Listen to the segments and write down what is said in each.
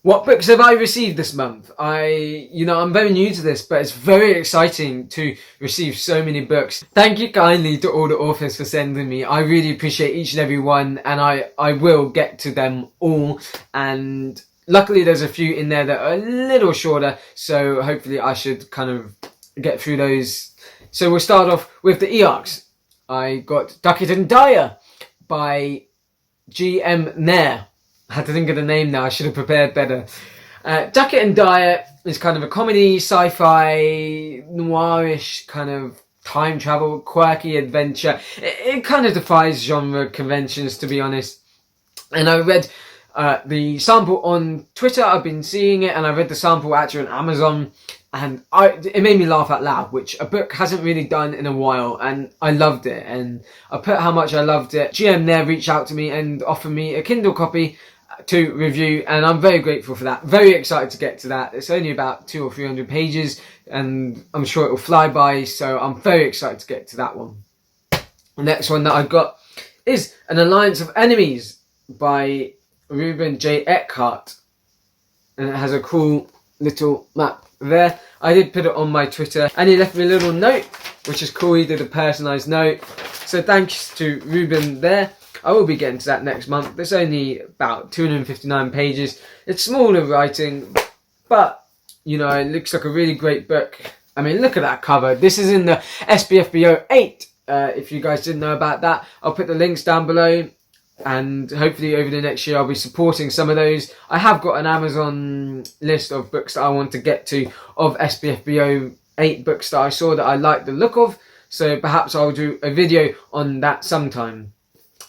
What books have I received this month? I'm very new to this, but it's very exciting to receive so many books. Thank you kindly to all the authors for sending me. I really appreciate each and every one, and I will get to them all. And luckily there's a few in there that are a little shorter, so hopefully I should kind of get through those. So we'll start off with the EARCs. I got Duckett and Dyer by JCM Nair. I had to think of the name now, I should have prepared better. Duckett and Dyer is kind of a comedy, sci-fi, noirish kind of time travel, quirky adventure. It kind of defies genre conventions, to be honest. And I read the sample on Twitter, I've been seeing it, and I read the sample actually on Amazon, and it made me laugh out loud, which a book hasn't really done in a while, and I loved it. And I put how much I loved it. GM there reached out to me and offered me a Kindle copy to review, and I'm very grateful for that. Very excited to get to that. It's only about 200 or 300 pages, and I'm sure it will fly by, so I'm very excited to get to that one. The next one that I've got is An Alliance of Enemies by Reuben J Eckhart, and it has a cool little map there. I did put it on my Twitter, and he left me a little note, which is cool. He did a personalised note, so thanks to Reuben there. I will be getting to that next month. There's only about 259 pages. It's smaller writing, but you know, it looks like a really great book. I mean, look at that cover. This is in the SBFBO 8. If you guys didn't know about that, I'll put the links down below, and hopefully over the next year I'll be supporting some of those. I have got an Amazon list of books that I want to get to, of SBFBO 8 books that I saw that I like the look of, so perhaps I'll do a video on that sometime.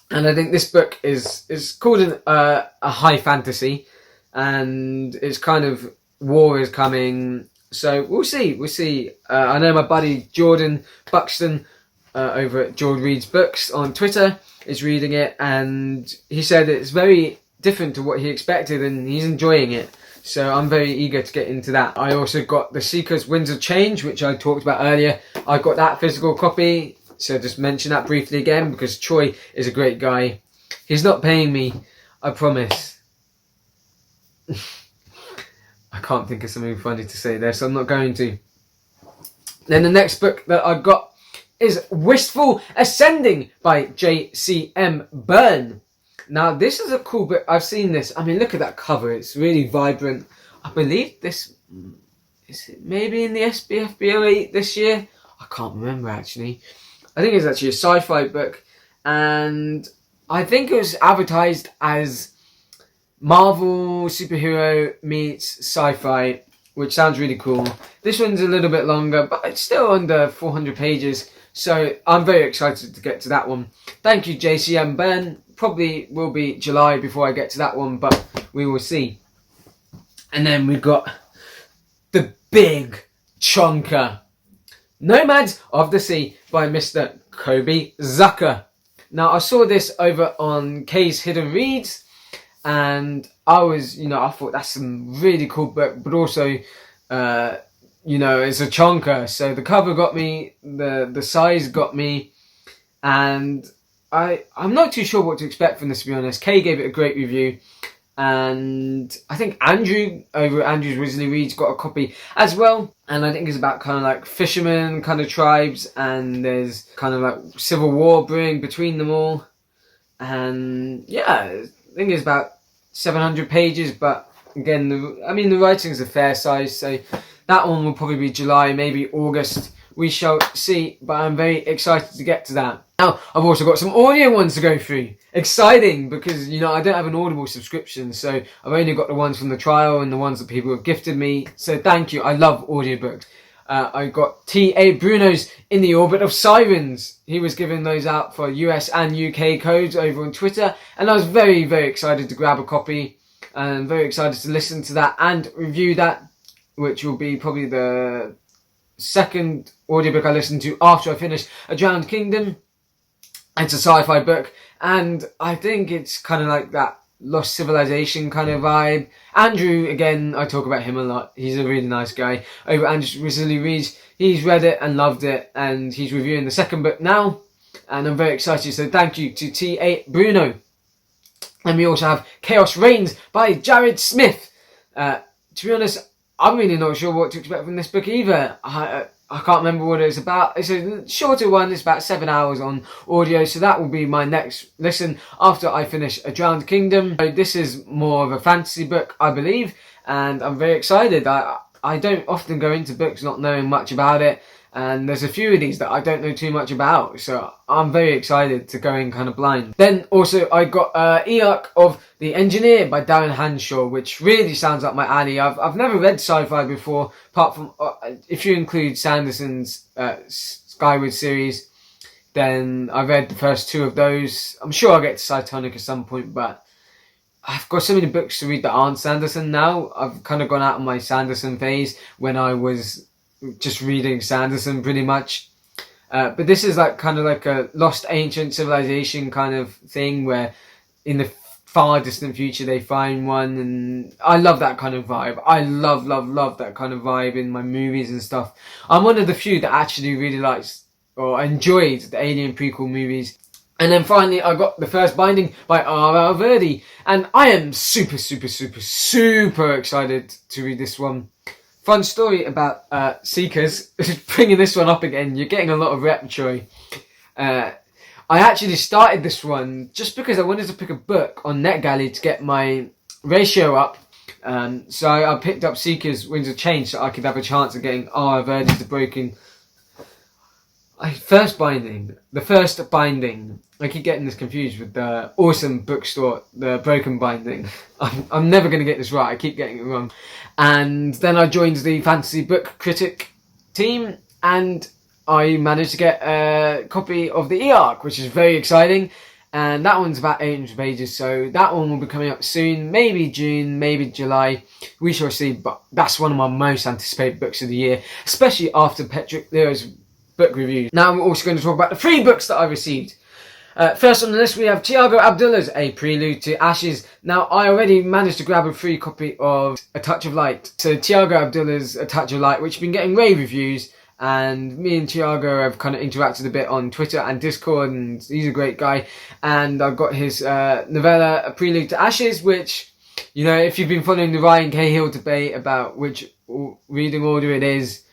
And I think this book is called a high fantasy, and it's kind of war is coming, so we'll see. I know my buddy Jordan Buxton over at George Reads Books on Twitter is reading it, and he said it's very different to what he expected, and he's enjoying it. So I'm very eager to get into that. I also got The Seeker's Winds of Change, which I talked about earlier. I got that physical copy. So just mention that briefly again, because Troy is a great guy. He's not paying me, I promise. I can't think of something funny to say there, so I'm not going to. Then the next book that I got is Wistful Ascending by JCM Berne. Now this is a cool book. I've seen this. I mean, look at that cover. It's really vibrant. I believe this is it maybe in the SBFBO 8 this year. I can't remember actually. I think it's actually a sci-fi book, and I think it was advertised as Marvel superhero meets sci-fi, which sounds really cool. This one's a little bit longer, but it's still under 400 pages, so I'm very excited to get to that one. Thank you, JCM Berne. Probably will be July before I get to that one, but we will see. And then we've got the big chonker, Nomads of the Sea by Mr. Coby Zucker. Now I saw this over on Kay's Hidden Reads, and I thought that's some really cool book, but also, it's a chonker. So the cover got me, the size got me, and I'm not too sure what to expect from this, to be honest. Kay gave it a great review, and I think Andrew over at Andrew's Risley Reads got a copy as well, and I think it's about kind of like fishermen kind of tribes, and there's kind of like civil war brewing between them all, and yeah, I think it's about 700 pages, but again, the writing's a fair size, so that one will probably be July, maybe August. We shall see, but I'm very excited to get to that. Now, I've also got some audio ones to go through. Exciting, because, I don't have an Audible subscription, so I've only got the ones from the trial and the ones that people have gifted me. So thank you, I love audiobooks. I got T.A. Bruno's In the Orbit of Sirens. He was giving those out for US and UK codes over on Twitter, and I was very, very excited to grab a copy, and very excited to listen to that and review that, which will be probably the second audiobook I listened to after I finished A Drowned Kingdom. It's a sci-fi book, and I think it's kind of like that Lost Civilization kind of vibe. Andrew, again, I talk about him a lot. He's a really nice guy. Over at Andrew's Risley Reads, he's read it and loved it, and he's reviewing the second book now, and I'm very excited. So thank you to T.A. Bruno. And we also have Chaos Reigns by Jarryd Smith. To be honest, I'm really not sure what to expect from this book either. I can't remember what it's about. It's a shorter one. It's about 7 hours on audio, so that will be my next listen after I finish A Drowned Kingdom. So this is more of a fantasy book, I believe, and I'm very excited. I don't often go into books not knowing much about it, and there's a few of these that I don't know too much about, so I'm very excited to go in kind of blind. Then also I got Eye of the Engineer by Darran Handshaw, which really sounds up my alley. I've never read sci-fi before, apart from if you include Sanderson's Skyward series, then I read the first 2 of those. I'm sure I'll get to Cytonic at some point, but I've got so many books to read that aren't Sanderson now. I've kind of gone out of my Sanderson phase when I was just reading Sanderson pretty much. But this is like kind of like a lost ancient civilization kind of thing where in the far distant future they find one, and I love that kind of vibe. I love that kind of vibe in my movies and stuff. I'm one of the few that actually really likes or enjoyed the Alien prequel movies. And then finally I got the first binding by R.L. Virdi, and I am super excited to read this one. Fun story about Seekers, bringing this one up again. You're getting a lot of rep, Troy. I actually started this one just because I wanted to pick a book on NetGalley to get my ratio up. So I picked up Seekers Winds of Change so I could have a chance of getting R.L. Virdi's The Broken... The first binding. I keep getting this confused with the awesome bookstore, The Broken Binding. I'm never going to get this right. I keep getting it wrong. And then I joined the Fantasy Book Critic team, and I managed to get a copy of the E-Arc, which is very exciting. And that one's about 800 pages, so that one will be coming up soon. Maybe June, maybe July. We shall see, but that's one of my most anticipated books of the year, especially after Patrick Lero's book reviews. Now we're also going to talk about the 3 books that I received. First on the list we have Thiago Abdalla's A Prelude to Ashes. Now I already managed to grab a free copy of A Touch of Light. So Thiago Abdalla's A Touch of Light, which has been getting rave reviews, and me and Thiago have kind of interacted a bit on Twitter and Discord, and he's a great guy. And I've got his novella A Prelude to Ashes, which, you know, if you've been following the Ryan Cahill debate about which reading order it is,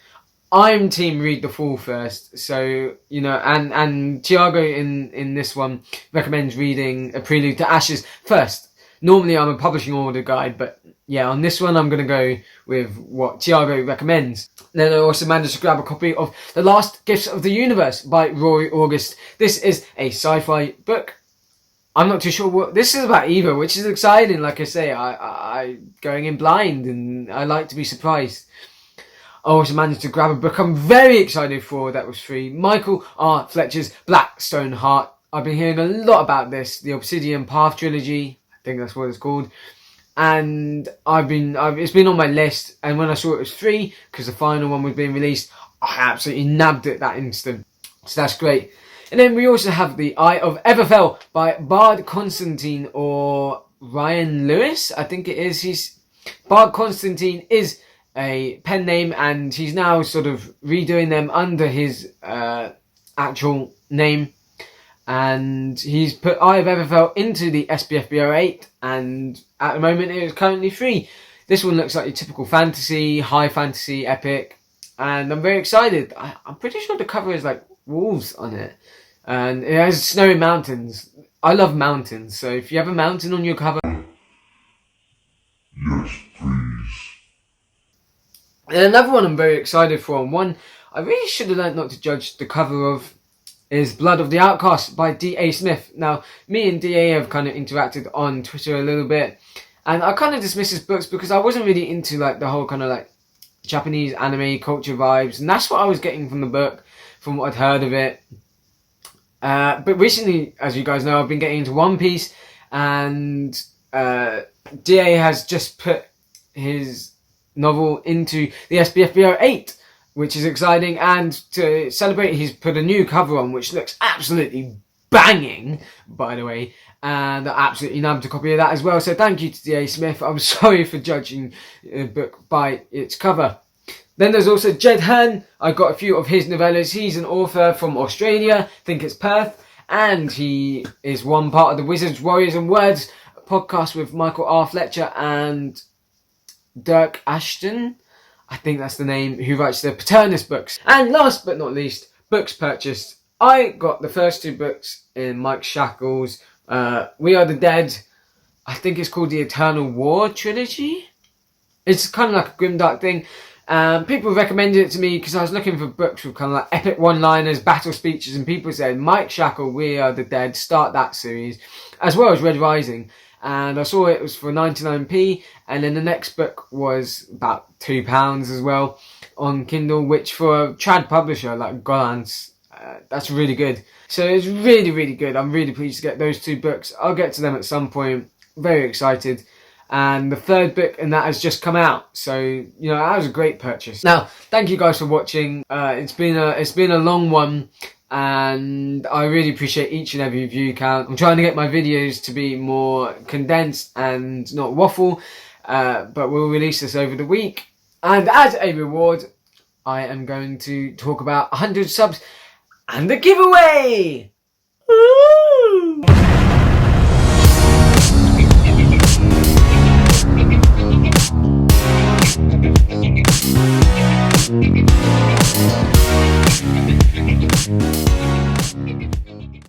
I'm team read the full first, so, you know, and Thiago in this one recommends reading A Prelude to Ashes first. Normally I'm a publishing order guide, but yeah, on this one I'm going to go with what Thiago recommends. Then I also managed to grab a copy of The Last Gifts of the Universe by Rory August. This is a sci-fi book. I'm not too sure what this is about either, which is exciting. Like I say, I going in blind, and I like to be surprised. I also managed to grab a book I'm very excited for that was free. Michael R. Fletcher's Blackstone Heart. I've been hearing a lot about this, the Obsidian Path trilogy. I think that's what it's called. And it's been on my list, and when I saw it was free, because the final one was being released, I absolutely nabbed it that instant. So that's great. And then we also have The Eye of Everfell by Bard Constantine, or Ryan Lewis, I think it is. Bard Constantine is a pen name, and he's now sort of redoing them under his actual name, and he's put Eye of Everfell into the SPFBO 8, and at the moment it is currently free. This one looks like your typical fantasy, high fantasy epic, and I'm very excited. I'm pretty sure the cover is like wolves on it, and it has snowy mountains. I love mountains, so if you have a mountain on your cover, yes please. And another one I'm very excited for, and one I really should have learnt not to judge the cover of, is Blood of the Outcasts by D.A. Smith. Now, me and D.A. have kind of interacted on Twitter a little bit, and I kind of dismissed his books because I wasn't really into like the whole kind of like Japanese anime culture vibes, and that's what I was getting from the book, from what I'd heard of it. But recently, as you guys know, I've been getting into One Piece, and D.A. has just put his novel into the SPFBO 8, which is exciting, and to celebrate he's put a new cover on which looks absolutely banging, by the way, and I absolutely nabbed a copy of that as well, so thank you to D.A. Smith. I'm sorry for judging a book by its cover. Then there's also Jed Herne. I got a few of his novellas. He's an author from Australia, I think it's Perth, and he is one part of the Wizards, Warriors and Words podcast with Michael R. Fletcher and Dirk Ashton, I think that's the name, who writes the Paternus books. And last but not least, books purchased. I got the first 2 books in Mike Shackle's We Are the Dead. I think it's called the Eternal War trilogy. It's kind of like a grimdark thing. People recommended it to me because I was looking for books with kind of like epic one-liners, battle speeches, and people said, Mike Shackle, We Are the Dead, start that series, as well as Red Rising. And I saw it was for 99p, and then the next book was about £2 as well on Kindle, which for a trad publisher like Gollancz, that's really good. So it's really, really good. I'm really pleased to get those 2 books. I'll get to them at some point. Very excited. And the 3rd book, and that has just come out. So, you know, that was a great purchase. Now, thank you guys for watching. It's been a long one, and I really appreciate each and every view count. I'm trying to get my videos to be more condensed and not waffle, but we'll release this over the week. And as a reward, I am going to talk about 100 subs and a giveaway!